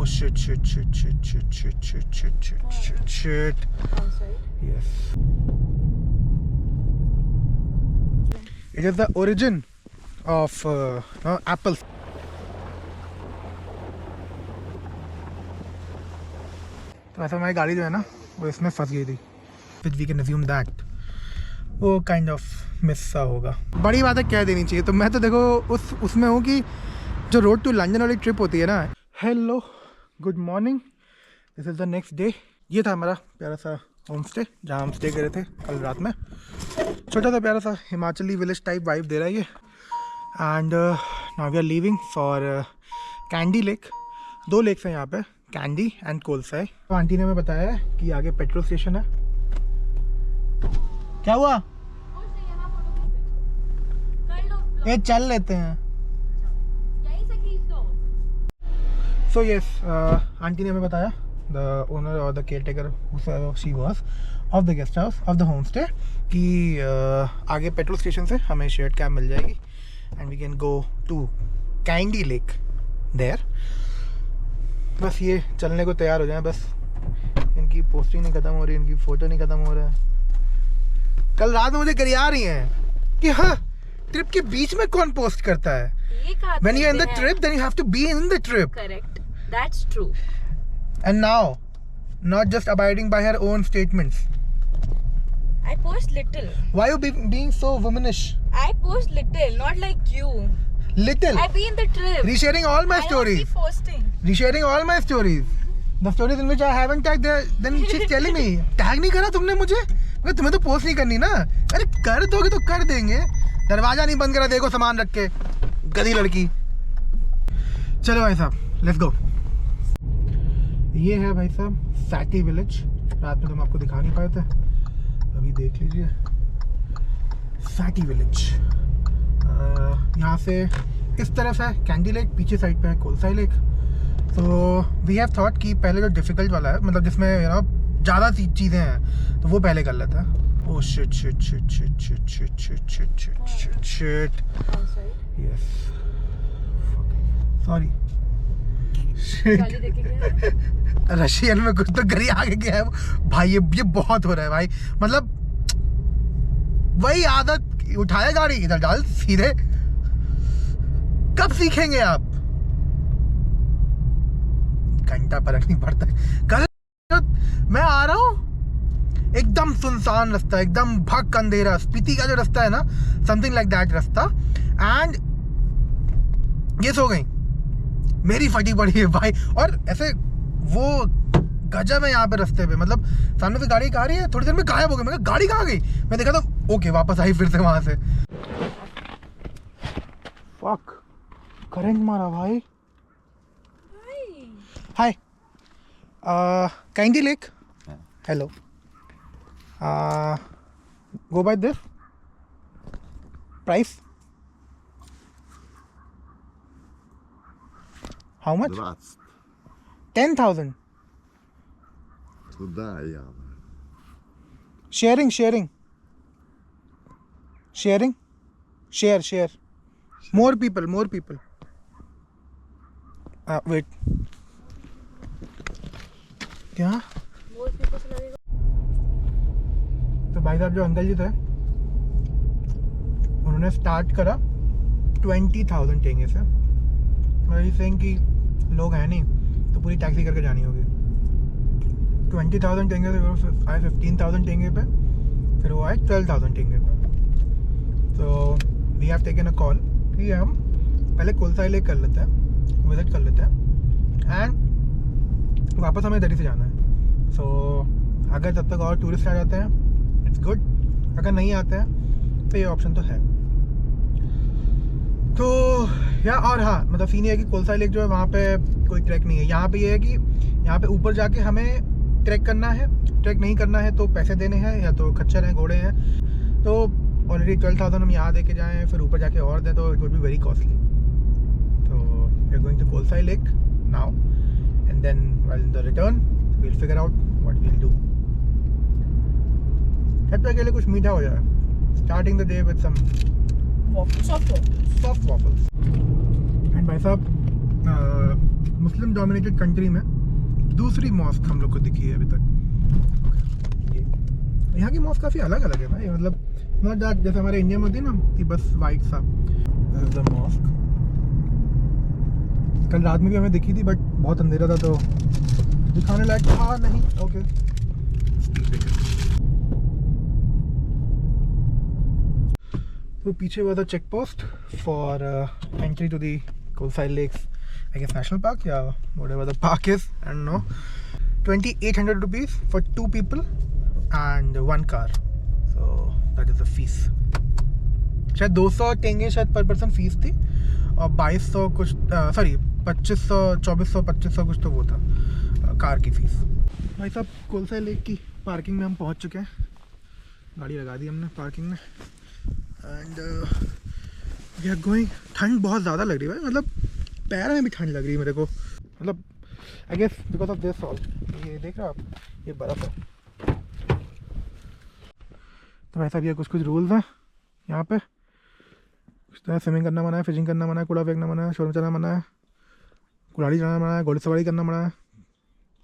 shit. Yes. It is the origin of apples. तो ऐसा हमारी गाड़ी जो है ना वो इसमें फंस गई थी. Which we can assume that वो काइंड ऑफ मिस सा होगा. बड़ी बात है कह देनी चाहिए. तो मैं तो देखो उसमें हूँ कि जो रोड टू लंदन वाली ट्रिप होती है ना. Hello, good morning. This is the next day. ये था हमारा प्यारा सा होम स्टे जहाँ हम स्टे करे थे कल रात में. छोटा सा प्यारा सा हिमाचली विलेज टाइप वाइब दे रहा है ये. And now we are leaving for Kandi lake. 2 lakes हैं यहाँ पे, कैंडी एंड कोलसाई. तो आंटी ने हमें बताया है कि आगे पेट्रोल स्टेशन है. क्या हुआ? ये चल लेते हैं. सो यस, आंटी ने हमें बताया, द ओनर और the care taker she was of the guest house of the home stay, कि आगे पेट्रोल स्टेशन से हमें शेयर्ड कैब मिल जाएगी and we can go to Kandi lake there. बस ये चलने को तैयार हो जाए. बस इनकी पोस्टिंग नहीं ख़त्म हो रही, इनकी फ़ोटो नहीं ख़त्म हो रहा है. कल रात में मुझे करिया रही हैं कि हाँ, ट्रिप के बीच में कौन पोस्ट करता है. When you're in the trip, then you have to be in the trip. Correct. That's true. And now, not just abiding by her own statements. I post little. Why you being so womanish? I post little, not like you. Little. I be in the trip. Resharing all my I stories. keep posting. Resharing all my stories. The stories in which I haven't tagged, then she's telling me, tag नहीं करा तुमने मुझे. मैं तुम्हें तो post नहीं करनी ना. अरे कर दोगे तो कर देंगे. दरवाजा नहीं बंद करा, देखो सामान रख के, गधी लड़की. चलो भाई साहब, लेट्स गो. ये है भाई साहब सैटी विलेज. रात में तो हम आपको दिखा नहीं पाए थे, अभी देख लीजिए. सैटी विलेज. यहाँ से इस तरफ है कैंडी लेक, पीछे साइड पे है कोलसाई लेक. तो वी हैव थॉट कि पहले जो डिफिकल्ट वाला है, मतलब जिसमें यू नो ज़्यादा चीज़ें हैं, तो वो पहले कर लेते हैं. Oh shit. Yes. Sorry. Russian में कुछ तो गरी आगे गया है भाई. ये बहुत हो रहा है भाई. मतलब वही आदत, उठाया गाड़ी इधर डाल सीधे. कब सीखेंगे आप? घंटा फर्क नहीं पड़ता है. कल मैं आ रहा हूँ, एकदम सुनसान रास्ता, एकदम भग अंधेरा. स्पीति का जो रास्ता है ना, समथिंग लाइक दैट रास्ता. एंड ये सो गई, मेरी फटी पड़ी है भाई. और ऐसे वो गजब है यहाँ पे रास्ते पे. मतलब सामने से गाड़ी आ रही है, थोड़ी देर में गायब हो गई. मैं कहा गाड़ी कहाँ गई? मैं देखा तो ओके, वापस आई फिर से वहां से. फक, करंट मारा भाई. Hi, Kaindy lake. Hello. Go by this. Price? How much? 10,000. Туда я. Sharing. Share. More people. Wait. क्या? More people से लगेगा. तो भाई साहब जो अंकल जी थे, उन्होंने स्टार्ट करा 20,000 टेंगे से. मैं सेइंग कि लोग हैं नहीं तो पूरी टैक्सी करके जानी होगी. 20,000 टेंगे से आए 15,000 टेंगे पे, फिर वो आए 12,000 टेंगे पे. तो we have taken a call कि हम पहले कोलसाई लेक कर लेते हैं, विजिट कर लेते हैं, एंड वापस हमें इधर से जाना है. सो अगर तब तक और टूरिस्ट आ जाते हैं, इट्स गुड. अगर नहीं आते हैं तो ये ऑप्शन तो है. तो या और हाँ, मतलब सीन ये है कि कोलसाई लेक जो है वहाँ पे कोई ट्रैक नहीं है. यहाँ पे ये है कि यहाँ पे ऊपर जाके हमें ट्रैक करना है. ट्रैक नहीं करना है तो पैसे देने हैं, या तो खच्चर हैं, घोड़े हैं. तो ऑलरेडी 12,000 हम यहाँ दे के जाएँ, फिर ऊपर जाके और दें तो it would be very costly. तो we are going to Kolsai lake now, and then while in the return we will figure out what we will do. छत पे अकेले कुछ मीठा हो जाए. Starting the day with some soft waffles. And भाई साहब मुस्लिम डोमिनेटेड कंट्री में दूसरी मॉस्क हम लोग को दिखी है अभी तक। ये यहाँ की मॉस्क काफ़ी अलग अलग है भाई, मतलब नॉट दैट जैसे हमारे इंडिया में होती है ना कि बस वाइट सा। This is the mosque. कल रात में भी हमें दिखी थी बट बहुत अंधेरा था तो दिखाने लायक था नहीं। ओके तो पीछे हुआ था check post for entry to the Kolsai lakes I guess national park या whatever the park is, I don't know. 2800 rupees for 2 people and 1 car, so that is the fees। शायद 200 टेंगे शायद पर पर्सन फीस थी और 2200 कुछ sorry 2500 2400 2500 कुछ तो वो था कार की फीस। भाई साहब कोलसाई लेक की पार्किंग में हम पहुंच चुके हैं, गाड़ी लगा दी हमने पार्किंग में एंड वी आर गोइंग। ठंड बहुत ज़्यादा लग रही है भाई, मतलब पैर में भी ठंड लग रही है मेरे को, मतलब I guess because of this all. ये देख रहे हो आप, ये बर्फ़ है। तो भाई साहब ये कुछ रूल्स हैं यहाँ पे। कुछ तो है, स्विमिंग करना मना है, फिशिंग करना मना है, कूड़ा फेंकना मना है, शोर मचाना मना है, कुल्हाड़ी चलाना मना है, घोड़सवारी करना मना है,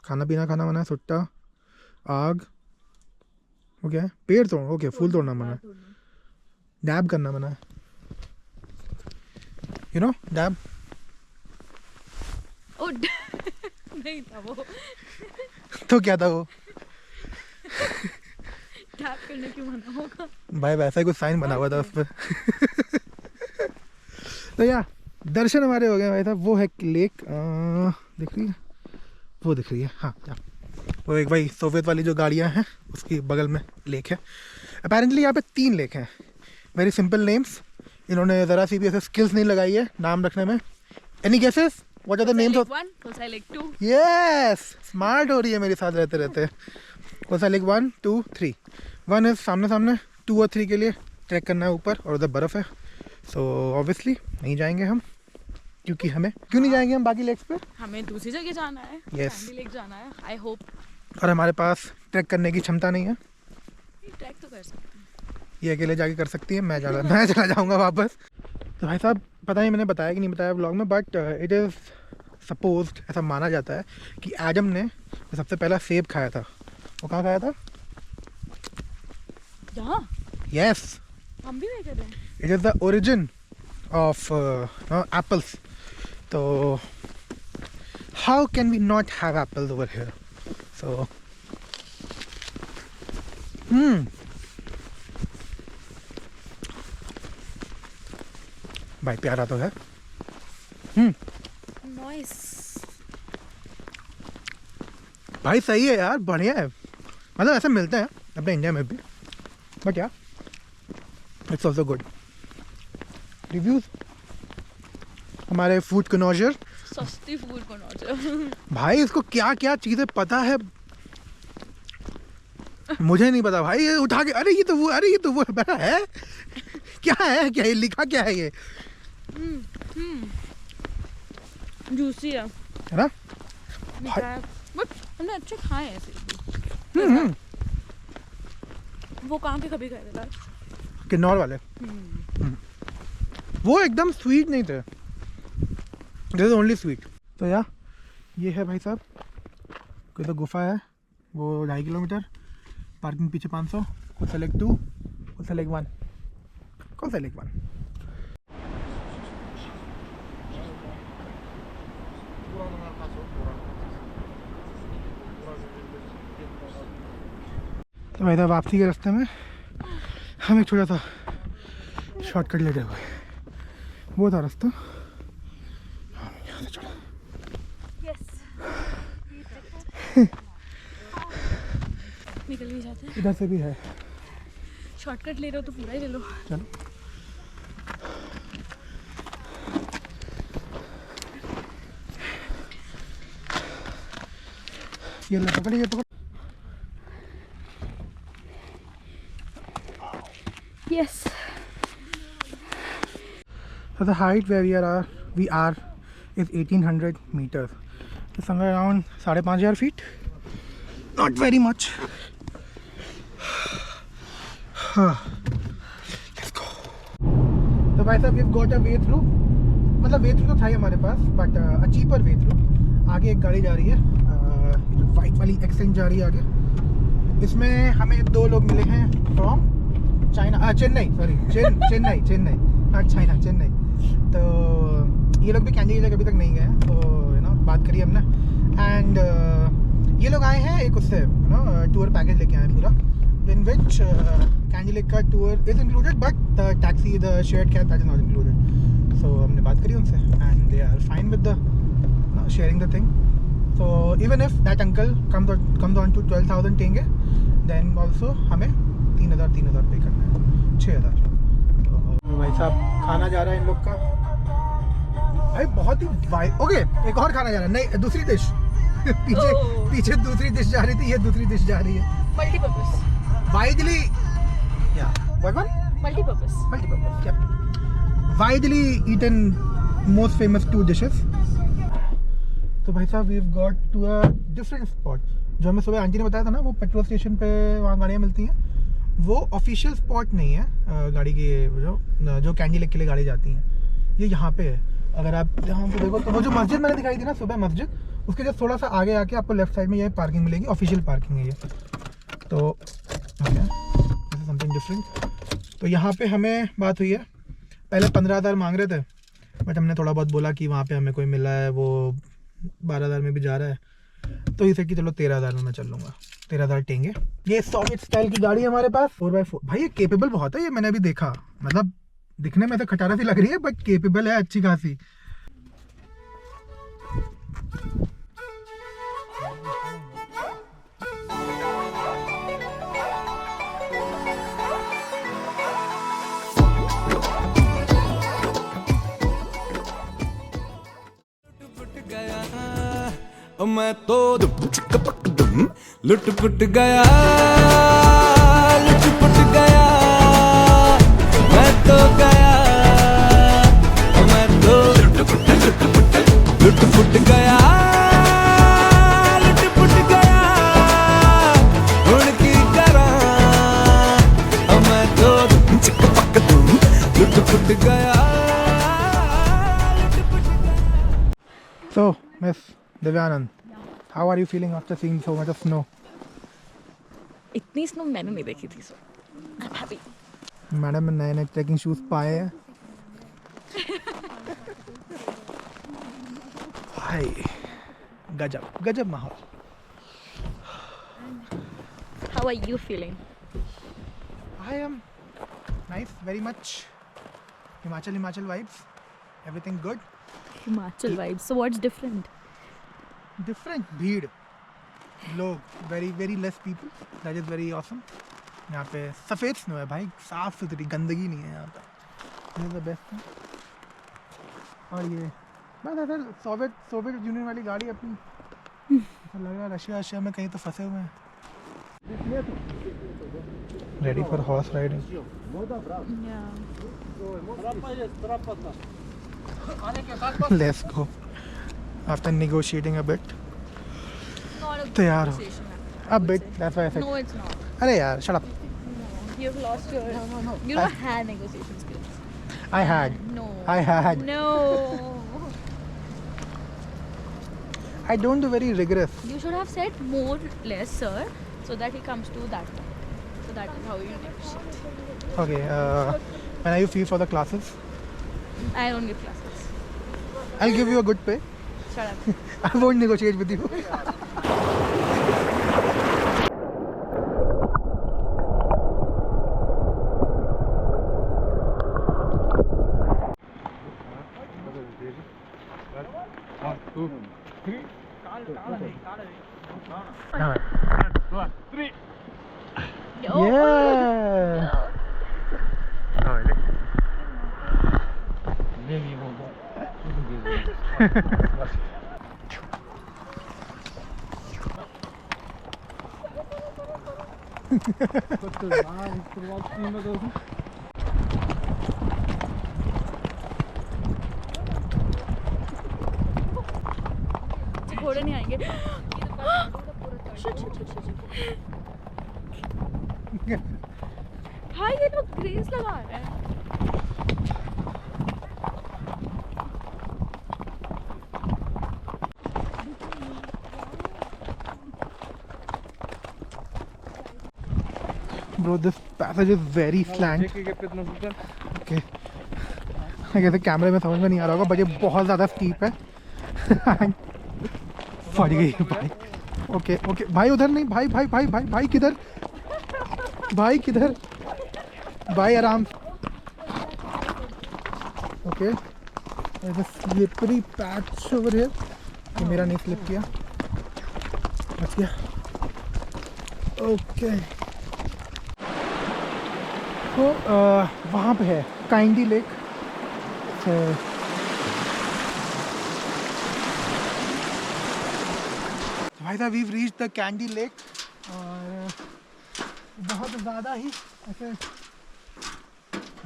खाना पीना खाना मना है, सुट्टा आग हो गया है, पेड़ तोड़ ओके फूल तोड़ना मना है, डैब करना मना है, यू नो डैब। ओ नहीं था वो। तो क्या था वो? टैप करने क्यों मना होगा भाई वैसा ही कुछ साइन बना हुआ था उस पर। तो यार दर्शन हमारे हो गए भाई साहब। वो है लेक दिख रही है, वो दिख रही है, हाँ या। वो एक भाई सोवियत वाली जो गाड़ियाँ हैं उसकी बगल में लेक है। अपेरेंटली यहाँ पे 3 लेक हैं, वेरी सिंपल नेम्स। इन्होंने ज़रा सी भी ऐसे स्किल्स नहीं लगाई है नाम रखने में। Any guesses what are the names of? Kolsai lake 2। Yes smart हो रही है मेरे साथ रहते रहते। कोलसाई लेक 1 2 3। 1 इज सामने सामने, 2 और 3 के लिए ट्रैक करना है ऊपर और उधर बर्फ़ है। सो ऑब्वियसली नहीं जाएंगे हम, क्योंकि हमें क्यों नहीं जाएंगे हम बाकी लेक्स पे? हमें दूसरी जगह जाना है, Yes. सैंडी लेक जाना है आई होप। और हमारे पास ट्रैक करने की क्षमता नहीं है। ट्रैक तो कर सकते हैं, ये अकेले जाके कर सकती है, मैं चला जाऊँगा वापस। तो भाई साहब पता नहीं मैंने बताया कि नहीं बताया व्लॉग में, बट इट इज़ सपोज्ड, ऐसा माना जाता है कि एडम ने जो सबसे पहला सेब खाया था वो कहाँ खाया था? यहाँ यस हम भी नहीं कर रहे हैं। It is the origin of apples. तो how can we not have apples over here? So भाई प्यारा तो है। नाइस भाई सही है यार, बढ़िया है। मतलब ऐसे मिलते हैं अपने इंडिया में भी, बट यार इट्स ऑल्सो गुड। रिव्यूज हमारे फूड कनॉजर, सस्ती फूड कनॉजर। भाई इसको क्या क्या चीज़ें पता है मुझे नहीं पता भाई। ये उठा के अरे ये तो वो बड़ा है क्या है, क्या ये लिखा क्या है ये? जूसी है ना? मीठा है, बट हमने अच्छे खाए हैं ऐसे। वो कहाँ के कभी खाए थे लास्ट? किन्नौर वाले वो एकदम स्वीट नहीं थे, दिस इज ओनली स्वीट। तो यार ये है भाई साहब, कोई तो गुफा है वो 2.5 किलोमीटर, पार्किंग पीछे 500। कोलसाई लेक 2, कोलसाई लेक 1, कोलसाई लेक 1। तो भाई साहब वापसी के रास्ते में हम एक छोटा सा शॉर्टकट लेते हुए, वो था रास्ता यहाँ से चढ़ा। निकल भी जाते हैं, इधर से भी है, शॉर्टकट ले रहे हो तो पूरा ही ले लो। चलो ये ले पकड़, ये पकड़। Yes. So the height where we are is 1800 meters. So somewhere around 5,500 feet. Not very much. Let's go. So भाई साहब we've got a way through. मतलब way through तो था ही हमारे पास, but a cheaper way through. आगे एक गाड़ी जा रही है, वाइट वाली एक्सेंट जा रही है आगे। इसमें हमें 2 लोग मिले हैं from China, Chennai, sorry Chennai not China, Chennai. तो ये लोग भी कैंडी लेक अभी तक नहीं गए हैं, तो बात करी हमने। एंड ये लोग आए हैं एक उससे टूर पैकेज लेके आए पूरा, इन विच कैंडी लेक का tour is included but the taxi, the shared cab that is not included. So हमने बात करी उनसे and they are fine with the sharing the thing. So even if that uncle comes on to 12,000 tenge, then also हमें 3,000 पे करना है, 6,000। तो भाई साहब खाना जा रहा है इन लोग का भाई, बहुत ही ओके। एक और खाना जा रहा है, नहीं दूसरी डिश पीछे दूसरी डिश जा रही थी, ये दूसरी डिश जा रही है। Multi-purpose. Widely, yeah. What one? Multi-purpose. Multi-purpose. Yep. Widely eaten, most famous 2 dishes. तो भाई साहब we've got to a different spot. जो हमें सुबह आंटी ने बताया था ना, वो पेट्रोल स्टेशन पे वहाँ गाड़ियाँ मिलती हैं, वो ऑफिशियल स्पॉट नहीं है गाड़ी की, जो कैंडी लेक के लिए गाड़ी जाती हैं, ये यहाँ पे है। अगर आप यहाँ से देखो तो वो जो मस्जिद मैंने दिखाई थी ना सुबह, मस्जिद, उसके जस्ट थोड़ा सा आगे आके आपको लेफ्ट साइड में ये पार्किंग मिलेगी, ऑफिशियल पार्किंग है ये। तो समथिंग डिफरेंट। तो यहाँ पे हमें बात हुई है, पहले 15,000 मांग रहे थे, बट हमने थोड़ा बहुत बोला कि वहाँ पे हमें कोई मिला है वो 12,000 में भी जा रहा है, तो इसे कि चलो 13,000 में मैं चल लूँगा, 13,000 टेंगे। ये सोवियत स्टाइल की गाड़ी है हमारे पास, 4x4। भाई ये केपेबल बहुत है, ये मैंने अभी देखा, मतलब दिखने में तो खटारा सी लग रही है बट केपेबल है अच्छी खासी। मैं तो लुट पुट गया, लुट पुट गया, मैं तो गया, मैं तो लुट पुट गया, लुट पुट गया, हुण की करा, मैं तो लुट पुट गया। So, Miss Divyanand, how are you feeling after seeing so much of snow? इतनी स्नो मैंने नहीं देखी थी, so I am happy. Madam ने नए ट्रैकिंग शूज पाए हैं भाई, गजब माहौल। How are you feeling? I am nice, very much Himachal vibes, everything good. Himachal vibes, so what's different? Different भीड़, लोग, very less people, that is very awesome. यहाँ पे सफ़ेद स्नो है भाई, साफ सुथरी, गंदगी नहीं है यहाँ पे, this is the best thing. और ये बस ऐसा सोवियत यूनियन वाली गाड़ी अपनी, ऐसा लग रहा है रशिया में कहीं तो फंसे हुए हैं। Ready for horse riding. Let's go. After negotiating a bit, तैयार हो a bit. That's why I said. No, it's not. अरे यार, shut up. You've lost your. You don't have negotiation skills. I had. No. I had. No. I don't do very rigorous. You should have said more, less, sir, so that he comes to that. So that is how you negotiate. Okay. When are you free for the classes? I don't give classes. I'll give you a good pay. Shut up. I won't negotiate with you. Yeah. घोड़े नहीं आएंगे। भाई ये लोग grace लगा रहे हैं। Bro, this passage is very slant. Okay. कैसे कैमरे में समझ में नहीं आ रहा होगा, बट ये बहुत ज़्यादा स्टीप है. फट गई भाई. ओके ओके भाई, उधर नहीं भाई. भाई भाई भाई भाई किधर, भाई किधर, भाई आराम. Okay, slippery patch over here. ये मेरा नहीं स्लिप किया, बच गया. ओके, तो वहाँ पे है काइंडी लेक. भाई साहब, we've reach the Kandi lake. और बहुत ज़्यादा ही ऐसे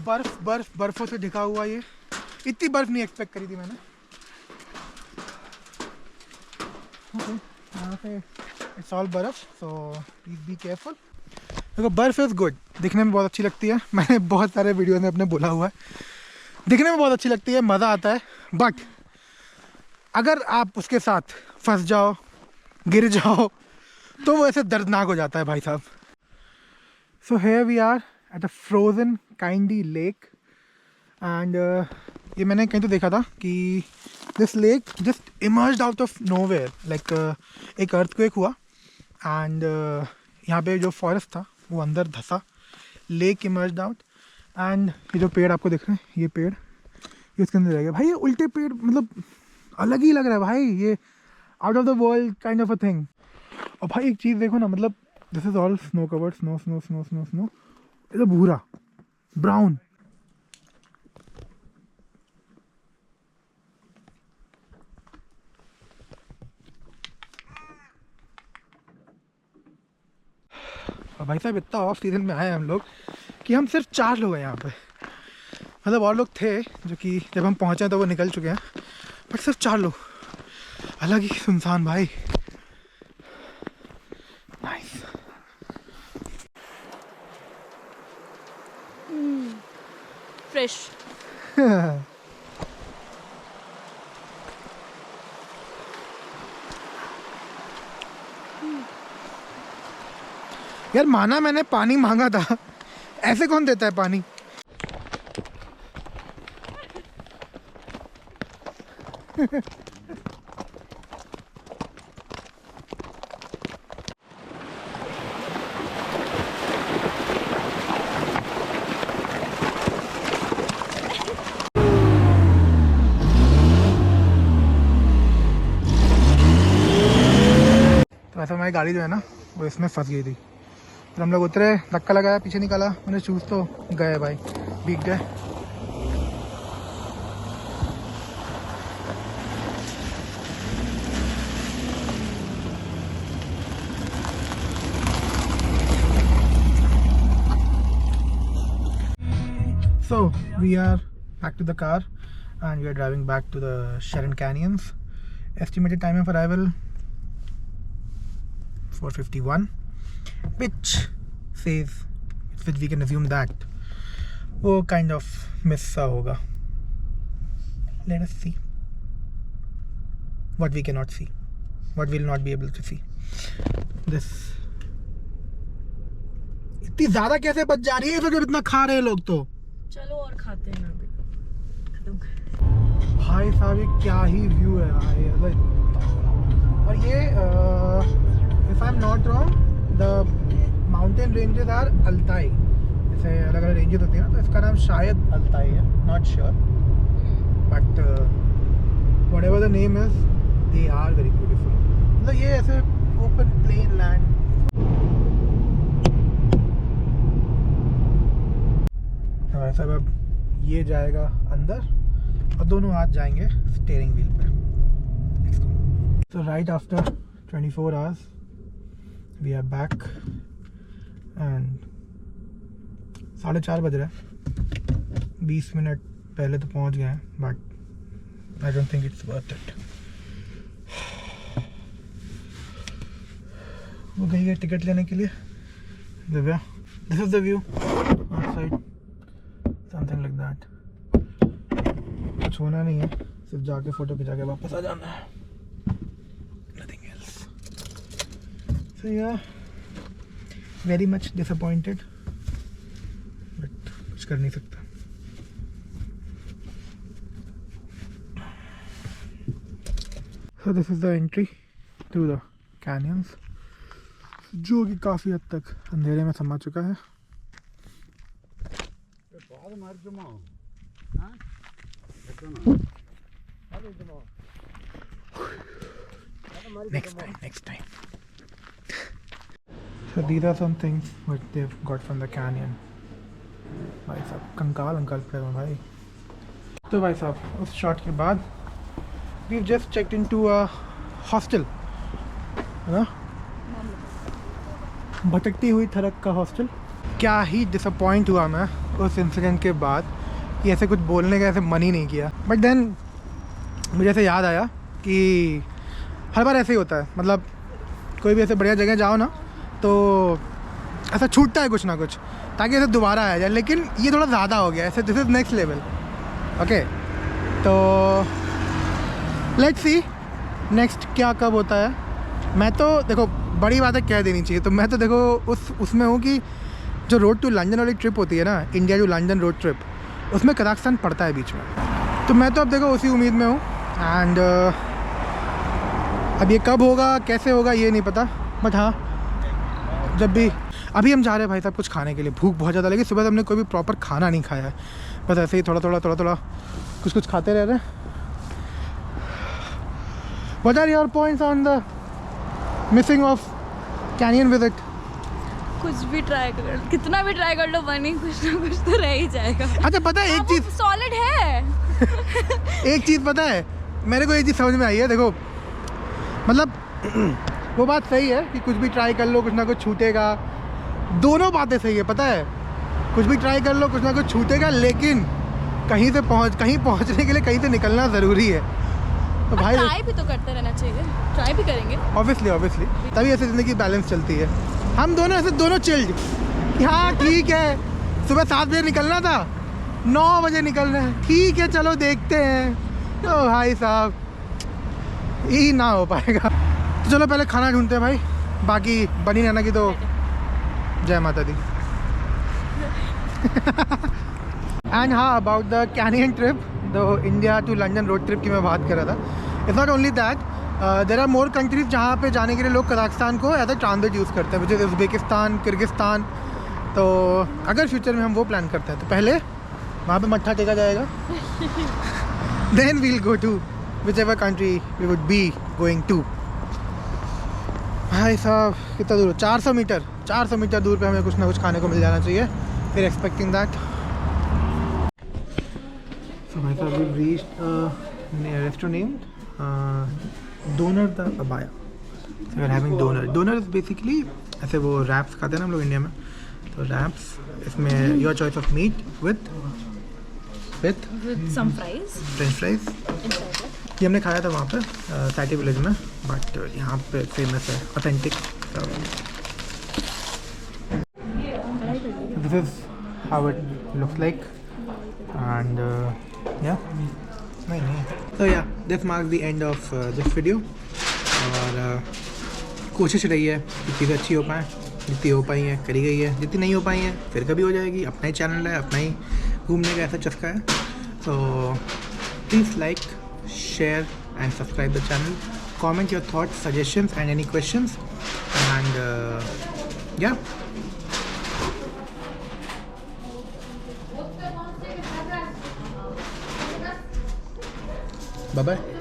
बर्फ़ों से ढका हुआ. ये इतनी बर्फ़ नहीं एक्सपेक्ट करी थी मैंने. ओके, यहाँ पे इट्स ऑल बर्फ़, सो प्लीज़ बी केयरफुल. देखो, बर्फ़ इज़ गुड, दिखने में बहुत अच्छी लगती है. मैंने बहुत सारे वीडियो में अपने बोला हुआ है, दिखने में बहुत अच्छी लगती है, मज़ा आता है. बट अगर आप उसके साथ फंस जाओ, गिर जाओ, तो वो ऐसे दर्दनाक हो जाता है भाई साहब. So here we are at a frozen Kaindy lake. And ये मैंने कहीं तो देखा था कि this lake just emerged out of nowhere. Like एक अर्थक्वेक हुआ एंड यहाँ पे जो फॉरेस्ट था वो अंदर धंसा. Lake emerged out. एंड ये जो पेड़ आपको दिख रहे हैं, ये पेड़ ये उसके अंदर रह गया. भाई ये उल्टे पेड़, मतलब अलग ही लग रहा है भाई. ये out of the world kind of a thing. और भाई एक चीज़ देखो ना, मतलब this is all snow covered. Snow snow snow snow snow. ये तो भूरा ब्राउन. और भाई साहब, इतना ऑफ सीजन में आए हम लोग कि हम सिर्फ 4 लोग हैं यहाँ पे. मतलब और लोग थे जो कि जब हम पहुँचे तो वो निकल चुके हैं, बट सिर्फ 4 लोग. अलग ही सुनसान भाई. नाइस. फ्रेश. यार माना मैंने पानी मांगा था, ऐसे कौन देता है पानी. तो ऐसा हमारी गाड़ी जो है ना, वो इसमें फंस गई थी. फिर हम लोग उतरे, धक्का लगाया, पीछे निकाला, मैंने शूज़ तो गए भाई, भीग गए. So we are back to the car and we are driving back to the Sharon Canyons. Estimated time of arrival 4:51, which says, which we can assume that वो kind of miss सा होगा. Let us see what we cannot see, what we'll not be able to see. This इतनी ज़्यादा कैसे बच जा रही है जब इतना खा रहे हैं लोग. तो चलो और खाते हैं ना अभी. भाई साहब, ये क्या ही व्यू है यार. और ये if I am not wrong, the mountain ranges are Altai. जैसे अलग अलग रेंजेस होती हैं ना, तो इसका नाम शायद अल्ताई है, not sure. But whatever the name is, they are very beautiful. मतलब ये ऐसे ओपन प्लेन लैंड. भाई साहब, अब ये जाएगा अंदर और दोनों हाथ जाएंगे स्टीयरिंग व्हील पे. Let's go. So right after 24 hours we are back and 4:30 बज रहा है. 20 मिनट पहले तो पहुंच गए हैं, but I don't think it's worth it. वो गई है टिकट लेने के लिए. Divya, this is the view outside. Something like that. कुछ होना नहीं है, सिर्फ जाके फोटो खिंचा के वापस आ जाना है. Nothing else. So yeah, very much disappointed. कर नहीं सकता। So this is the entry to the canyons, जो कि काफ़ी हद तक अंधेरे में समा चुका है। Next time. So these are some things which they've got from the canyon. भाई साहब कंकाल अंकाल पे हैं भाई। तो भाई साहब उस शॉट के बाद we've just checked into a hostel, है ना, भटकती हुई थरक का हॉस्टल। क्या ही डिसअपॉइंट हुआ मैं उस इंसिडेंट के बाद कि ऐसे कुछ बोलने का ऐसे मन ही नहीं किया। बट देन मुझे ऐसे याद आया कि हर बार ऐसे ही होता है, मतलब कोई भी ऐसे बढ़िया जगह जाओ ना तो ऐसा छूटता है कुछ ना कुछ, ताकि ऐसे दोबारा आ जाए। लेकिन ये थोड़ा ज़्यादा हो गया ऐसे, this is next level. Okay, तो लेट्स सी नेक्स्ट क्या कब होता है। मैं तो देखो बड़ी बातें कह देनी चाहिए, तो मैं तो देखो उसमें हूँ कि जो रोड टू लंदन वाली ट्रिप होती है ना, India to London road trip, उसमें कजाकिस्तान पड़ता है बीच में। तो मैं तो अब देखो उसी उम्मीद में हूँ। एंड अब ये कब होगा कैसे होगा ये नहीं पता, बट हाँ जब भी अभी हम जा रहे हैं भाई साहब कुछ खाने के लिए, भूख बहुत ज़्यादा लगी। सुबह से हमने कोई भी प्रॉपर खाना नहीं खाया है, बस ऐसे ही थोड़ा थोड़ा कुछ खाते रह रहे हैं। What are your points on the missing of canyon visit? कुछ भी ट्राई कर, कितना भी ट्राई कर लो बनी कुछ ना कुछ तो रह ही जाएगा। अच्छा पता है एक चीज़ सॉलिड है। एक चीज़ पता है मेरे को, एक चीज़ समझ में आई है। देखो मतलब वो बात सही है कि कुछ भी ट्राई कर लो कुछ ना कुछ छूटेगा, दोनों बातें सही है। पता है कुछ भी ट्राई कर लो कुछ ना कुछ छूटेगा, लेकिन कहीं पहुंचने के लिए कहीं से निकलना ज़रूरी है। तो भाई ट्राई भी तो करते रहना चाहिए, ट्राई भी करेंगे ऑब्वियसली तभी ऐसे ज़िंदगी बैलेंस चलती है। हम दोनों चिल्ड, हाँ ठीक है सुबह 7 बजे निकलना था, 9 बजे निकलना है, ठीक है चलो देखते हैं। तो भाई साहब यही ना हो पाएगा। तो चलो पहले खाना ढूंढते हैं भाई, बाकी बनी रहना की तो जय माता दी। एंड हाँ about the canyon trip, the India to London road trip की मैं बात कर रहा था। It's not only that, there are more countries जहाँ पे जाने के लिए लोग कजाकिस्तान को एज अ ट्रांजिट यूज़ करते हैं, विच इज़ उज़्बेकिस्तान, किर्गिस्तान। तो अगर फ्यूचर में हम वो प्लान करते हैं तो पहले वहाँ पे मत्था टेका जाएगा, then we'll go to whichever country we would be going to. भाई साहब कितना दूर, 400 मीटर दूर पे हमें कुछ ना कुछ खाने को मिल जाना चाहिए। फिर एक्सपेक्टिंग दैट। So भाई साहब we've reached a restaurant named Doner the Abaya. So we're having doner. Doner is basically ऐसे वो wraps खाते हैं ना हम लोग इंडिया में, तो wraps इसमें your choice of meat with some fries, French fries। ये हमने खाया था वहाँ पे सैटी विलेज में, बट यहाँ पे फेमस है authentic. This is how it looks like and yeah नहीं तो या this marks the end of this video. और कोशिश रही है कि चीज़ें अच्छी हो पाएँ, जितनी हो पाई हैं करी गई है, जितनी नहीं हो पाई हैं फिर कभी हो जाएगी। अपना ही चैनल है, अपना ही घूमने का ऐसा चस्का है। तो please like, share and subscribe the channel, comment your thoughts, suggestions and any questions, and yeah, bye bye.